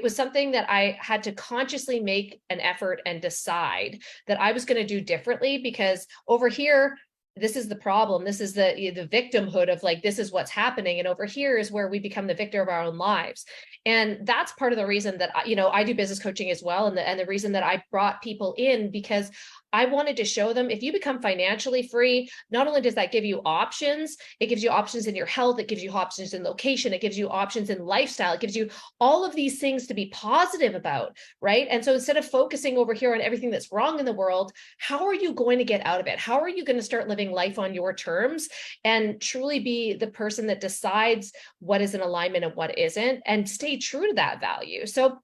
was something that I had to consciously make an effort and decide that I was going to do differently, because over here, this is the problem. This is the victimhood of like, this is what's happening. And over here is where we become the victor of our own lives. And that's part of the reason that, I do business coaching as well. And the reason that I brought people in, because I wanted to show them, if you become financially free, not only does that give you options, it gives you options in your health, it gives you options in location, it gives you options in lifestyle, it gives you all of these things to be positive about, right? And so instead of focusing over here on everything that's wrong in the world, how are you going to get out of it? How are you going to start living life on your terms and truly be the person that decides what is in alignment and what isn't, and stay true to that value? So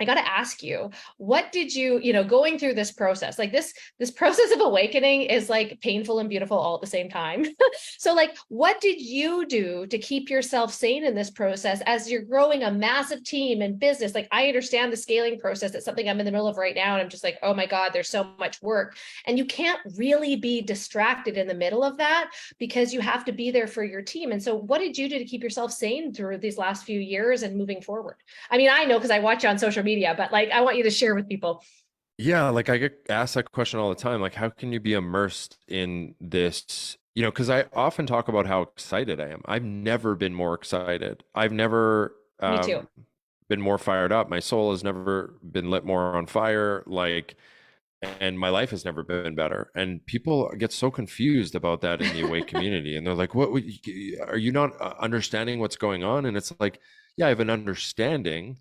I got to ask you, what did going through this process, like this process of awakening is like painful and beautiful all at the same time. So like, what did you do to keep yourself sane in this process as you're growing a massive team and business? Like, I understand the scaling process. It's something I'm in the middle of right now. And I'm just like, oh my God, there's so much work. And you can't really be distracted in the middle of that, because you have to be there for your team. And so what did you do to keep yourself sane through these last few years and moving forward? I mean, I know because I watch you on social media, but like, I want you to share with people. Yeah, like I get asked that question all the time. Like, how can you be immersed in this? Because I often talk about how excited I am. I've never been more excited. I've never Me too. been more fired up. My soul has never been lit more on fire. Like, and my life has never been better. And people get so confused about that in the awake community, and they're like, "What are you not understanding what's going on?" And it's like, yeah, I have an understanding,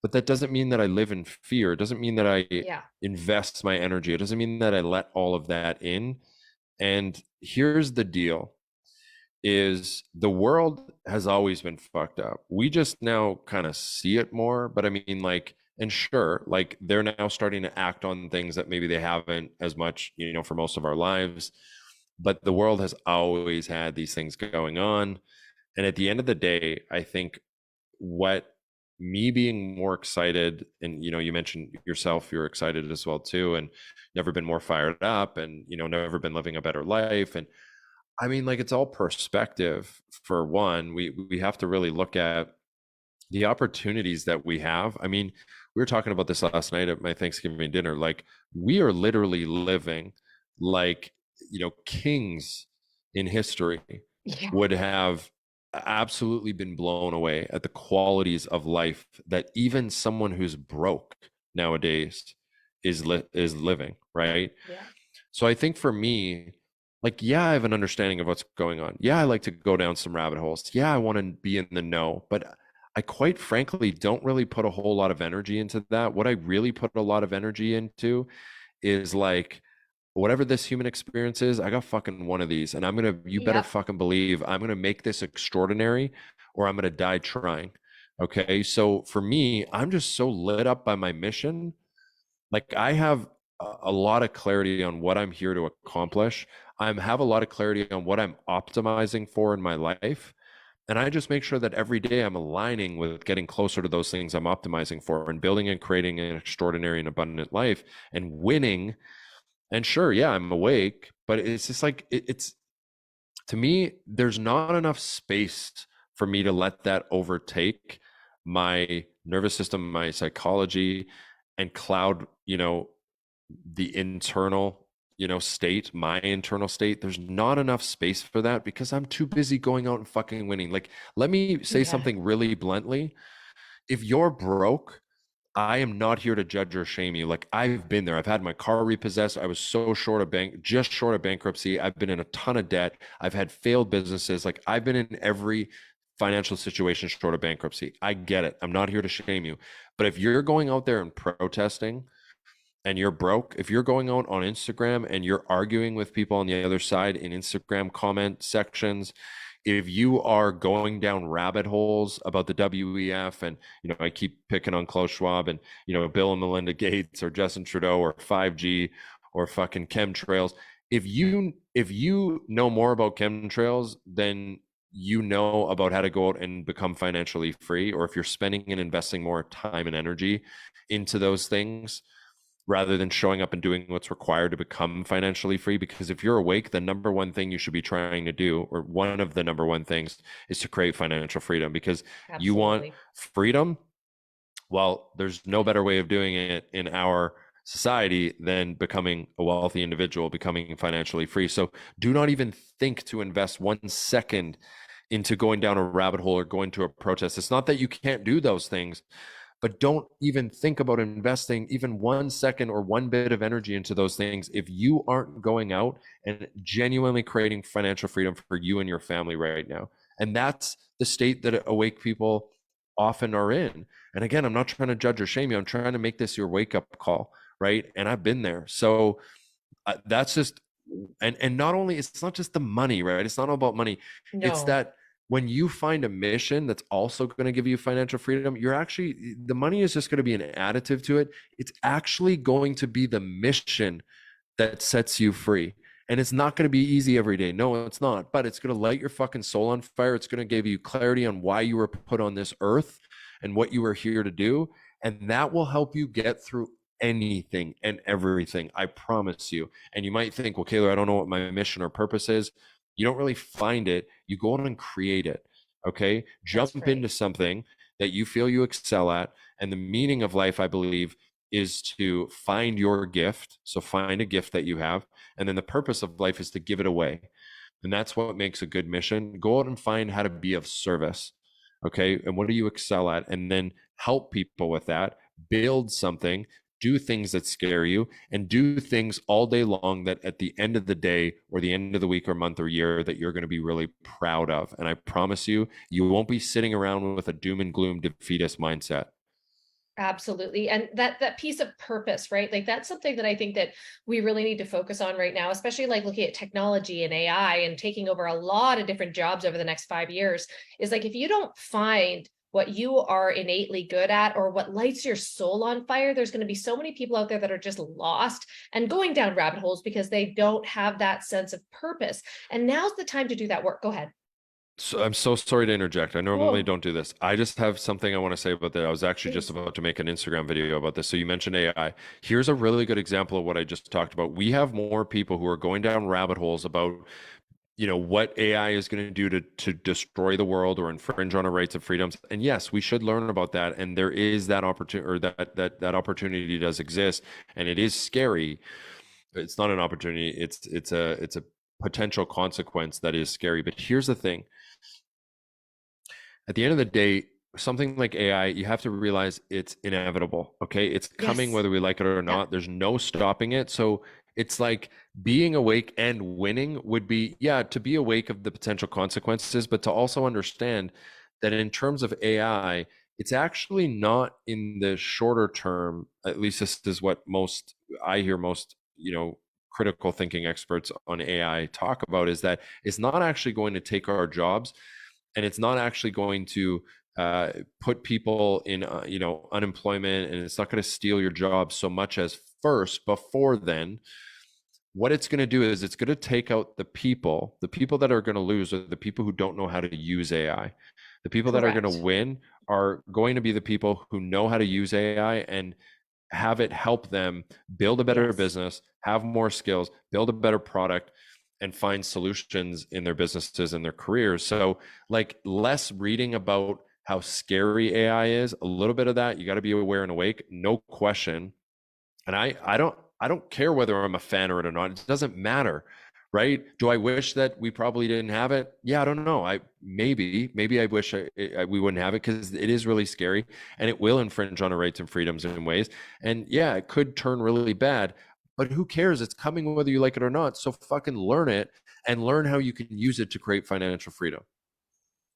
but that doesn't mean that I live in fear. It doesn't mean that I Yeah. invest my energy. It doesn't mean that I let all of that in. And here's the deal, is the world has always been fucked up. We just now kind of see it more, but I mean, like, and sure, like they're now starting to act on things that maybe they haven't as much, for most of our lives. But the world has always had these things going on. And at the end of the day, I think what me being more excited, and you mentioned yourself, you're excited as well too, and never been more fired up, and never been living a better life. And I mean, like, it's all perspective. For one, we have to really look at the opportunities that we have. I mean, we were talking about this last night at my Thanksgiving dinner. Like, we are literally living like, kings in history Yeah. would have absolutely been blown away at the qualities of life that even someone who's broke nowadays is living, right? Yeah. So I think for me, like, yeah, I have an understanding of what's going on. Yeah, I like to go down some rabbit holes. Yeah, I want to be in the know, but I quite frankly don't really put a whole lot of energy into that. What I really put a lot of energy into is like, whatever this human experience is, I got fucking one of these, and you better Yep. fucking believe I'm gonna make this extraordinary, or I'm gonna die trying. Okay. So for me, I'm just so lit up by my mission. Like, I have a lot of clarity on what I'm here to accomplish. I have a lot of clarity on what I'm optimizing for in my life. And I just make sure that every day I'm aligning with getting closer to those things I'm optimizing for, and building and creating an extraordinary and abundant life and winning. And sure, yeah, I'm awake, but it's just like, it's, to me, there's not enough space for me to let that overtake my nervous system, my psychology, and cloud, the internal, state, my internal state. There's not enough space for that because I'm too busy going out and fucking winning. Like, let me say Yeah. something really bluntly. If you're broke, I am not here to judge or shame you. Like, I've been there. I've had my car repossessed. I was so short of just short of bankruptcy. I've been in a ton of debt. I've had failed businesses. Like, I've been in every financial situation short of bankruptcy. I get it. I'm not here to shame you. But if you're going out there and protesting and you're broke, if you're going out on Instagram and you're arguing with people on the other side in Instagram comment sections, if you are going down rabbit holes about the WEF, and I keep picking on Klaus Schwab and Bill and Melinda Gates or Justin Trudeau or 5G or fucking chemtrails, if you know more about chemtrails than you know about how to go out and become financially free, or if you're spending and investing more time and energy into those things rather than showing up and doing what's required to become financially free. Because if you're awake, the number one thing you should be trying to do, or one of the number one things, is to create financial freedom, because you want Absolutely. freedom. Well, there's no better way of doing it in our society than becoming a wealthy individual, becoming financially free. So do not even think to invest 1 second into going down a rabbit hole or going to a protest. It's not that you can't do those things, but don't even think about investing even 1 second or one bit of energy into those things if you aren't going out and genuinely creating financial freedom for you and your family right now. And that's the state that awake people often are in. And again, I'm not trying to judge or shame you. I'm trying to make this your wake up call, right? And I've been there. So that's just, and not only, it's not just the money, right? It's not all about money. It's No, that when you find a mission that's also going to give you financial freedom, you're actually, the money is just going to be an additive to it. It's actually going to be the mission that sets you free. And it's not going to be easy every day. No, it's not. But it's going to light your fucking soul on fire. It's going to give you clarity on why you were put on this earth and what you were here to do. And that will help you get through anything and everything. I promise you. And you might think, well, Kaylor, I don't know what my mission or purpose is. You don't really find it. You go out and create it. Okay. that's Jump right. into something that you feel you excel at. And the meaning of life, I believe, is to find your gift. So find a gift that you have. And then the purpose of life is to give it away. And that's what makes a good mission. Go out and find how to be of service. Okay. And what do you excel at? And then help people with that, build something, do things that scare you, and do things all day long that at the end of the day or the end of the week or month or year that you're going to be really proud of. And I promise you, you won't be sitting around with a doom and gloom defeatist mindset. Absolutely. And that piece of purpose, right? Like that's something that I think that we really need to focus on right now, especially like looking at technology and AI and taking over a lot of different jobs over the next 5 years, is like if you don't find what you are innately good at or what lights your soul on fire, there's going to be so many people out there that are just lost and going down rabbit holes because they don't have that sense of purpose. And now's the time to do that work. Go ahead. So I'm so sorry to interject. I normally Oh, don't do this. I just have something I want to say about that. I was actually just please. about to make an Instagram video about this. So you mentioned AI. Here's a really good example of what I just talked about. We have more people who are going down rabbit holes about, what AI is going to do to destroy the world or infringe on our rights and freedoms. And yes, we should learn about that. And there is that opportunity, or that opportunity does exist, and it is scary. It's not an opportunity. It's a potential consequence that is scary. But here's the thing: at the end of the day, something like AI, you have to realize it's inevitable. Okay. It's coming Yes. whether we like it or Yep. not. There's no stopping it. So it's like being awake and winning would be, yeah, to be awake of the potential consequences, but to also understand that in terms of AI, it's actually not in the shorter term. At least this is what I hear most, critical thinking experts on AI talk about, is that it's not actually going to take our jobs, and it's not actually going to put people in unemployment, and it's not going to steal your job so much as first before then. What it's going to do is it's going to take out the people that are going to lose are the people who don't know how to use AI. The people that are going to Correct. win are going to be the people who know how to use AI and have it help them build a better Yes. business, have more skills, build a better product, and find solutions in their businesses and their careers. So, like, less reading about how scary AI is, a little bit of that, you got to be aware and awake, no question. And I don't care whether I'm a fan or not. It doesn't matter, right? Do I wish that we probably didn't have it? Yeah, I don't know. Maybe I wish we wouldn't have it, because it is really scary and it will infringe on our rights and freedoms in ways. And yeah, it could turn really bad, but who cares? It's coming whether you like it or not. So fucking learn it and learn how you can use it to create financial freedom.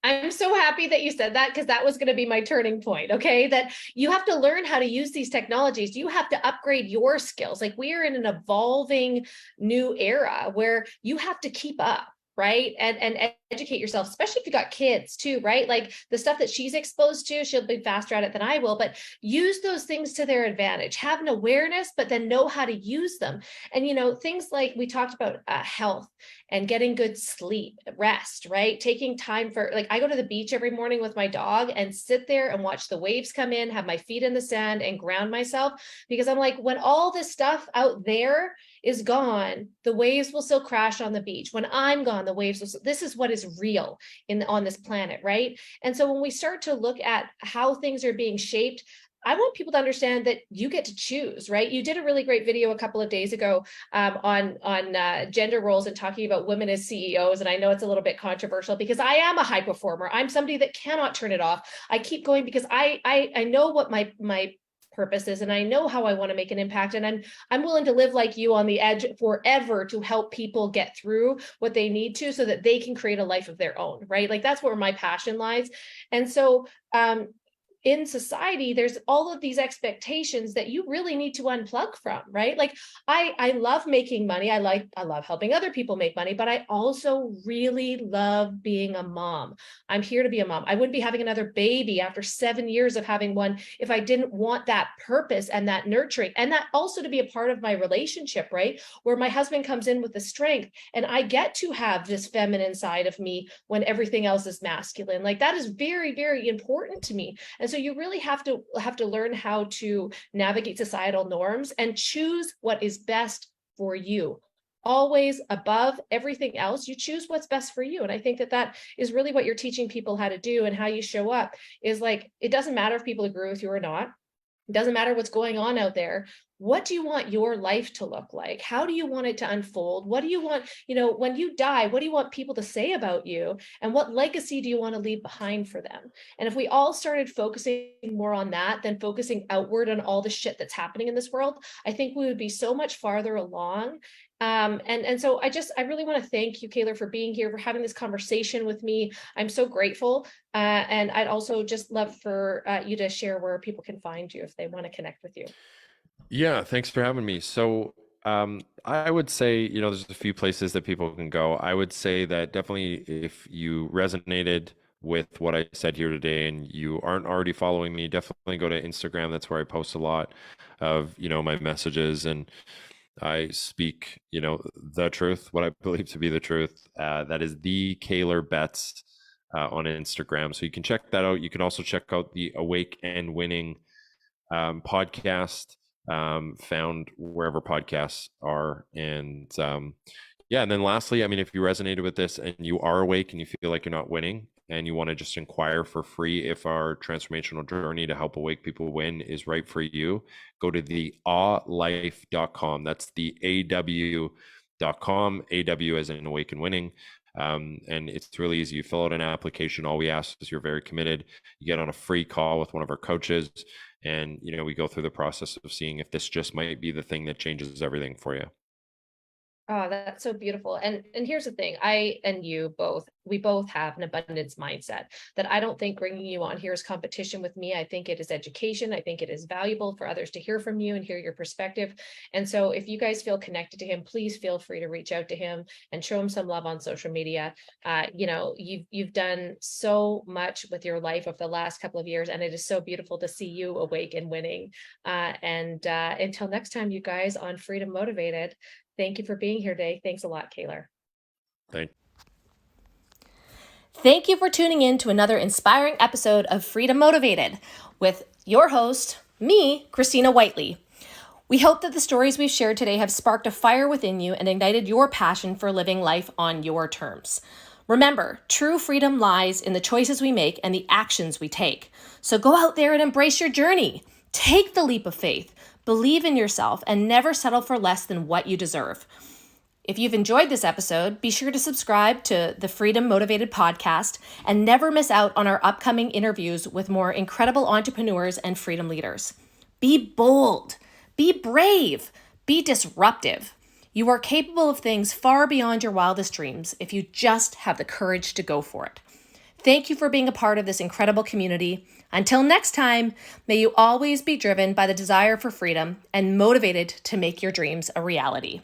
I'm so happy that you said that, because that was going to be my turning point. Okay. That you have to learn how to use these technologies. You have to upgrade your skills. Like, we are in an evolving new era where you have to keep up. Right. And educate yourself, especially if you got kids too, right? Like, the stuff that she's exposed to, she'll be faster at it than I will, but use those things to their advantage. Have an awareness, but then know how to use them. And, things like we talked about, health and getting good sleep, rest, right? Taking time for, like, I go to the beach every morning with my dog and sit there and watch the waves come in, have my feet in the sand and ground myself, because I'm like, when all this stuff out there is gone, the waves will still crash on the beach. When I'm gone, the waves will, this is what is real on this planet, right? And so when we start to look at how things are being shaped, I want people to understand that you get to choose, right? You did a really great video a couple of days ago, on gender roles and talking about women as CEOs. And I know it's a little bit controversial, because I am a high performer. I'm somebody that cannot turn it off. I keep going because I know what my purpose is, and I know how I want to make an impact, and I'm willing to live like you on the edge forever to help people get through what they need to, so that they can create a life of their own, right? Like, that's where my passion lies. And so in society, there's all of these expectations that you really need to unplug from, right? Like, I love making money. I love helping other people make money, but I also really love being a mom. I'm here to be a mom. I wouldn't be having another baby after 7 years of having one if I didn't want that purpose and that nurturing, and that also to be a part of my relationship, right? Where my husband comes in with the strength and I get to have this feminine side of me when everything else is masculine. Like, that is very, very important to me. And so you really have to learn how to navigate societal norms and choose what is best for you. Always above everything else, you choose what's best for you. And I think that is really what you're teaching people how to do, and how you show up is like, it doesn't matter if people agree with you or not. It doesn't matter what's going on out there. What do you want your life to look like? How do you want it to unfold? What do you want, when you die, what do you want people to say about you? And what legacy do you want to leave behind for them? And if we all started focusing more on that than focusing outward on all the shit that's happening in this world, I think we would be so much farther along. And so I really want to thank you, Kaylor, for being here, for having this conversation with me. I'm so grateful. And I'd also just love for you to share where people can find you if they want to connect with you. Yeah, thanks for having me. So, I would say, there's a few places that people can go. I would say that definitely, if you resonated with what I said here today and you aren't already following me, definitely go to Instagram. That's where I post a lot of, my messages, and I speak, the truth, what I believe to be the truth. That is the Kaylor Betts on Instagram. So you can check that out. You can also check out the Awake and Winning podcast, found wherever podcasts are. And yeah, and then lastly, I mean, if you resonated with this and you are awake and you feel like you're not winning, and you want to just inquire for free if our transformational journey to help awake people win is right for you, go to the awlife.com. That's the AW.com, AW as in awake and winning. And it's really easy. You fill out an application. All we ask is you're very committed. You get on a free call with one of our coaches, and we go through the process of seeing if this just might be the thing that changes everything for you. Oh, that's so beautiful. And here's the thing, I and you both, we both have an abundance mindset that I don't think bringing you on here is competition with me. I think it is education. I think it is valuable for others to hear from you and hear your perspective. And so if you guys feel connected to him, please feel free to reach out to him and show him some love on social media. You've done so much with your life over the last couple of years, and it is so beautiful to see you awake and winning. Until next time, you guys on Freedom Motivated, thank you for being here today. Thanks a lot, Kaylor. Thank you for tuning in to another inspiring episode of Freedom Motivated with your host, me, Christina Whiteley. We hope that the stories we've shared today have sparked a fire within you and ignited your passion for living life on your terms. Remember, true freedom lies in the choices we make and the actions we take. So go out there and embrace your journey. Take the leap of faith. Believe in yourself and never settle for less than what you deserve. If you've enjoyed this episode, be sure to subscribe to the Freedom Motivated podcast and never miss out on our upcoming interviews with more incredible entrepreneurs and freedom leaders. Be bold, be brave, be disruptive. You are capable of things far beyond your wildest dreams if you just have the courage to go for it. Thank you for being a part of this incredible community. Until next time, may you always be driven by the desire for freedom and motivated to make your dreams a reality.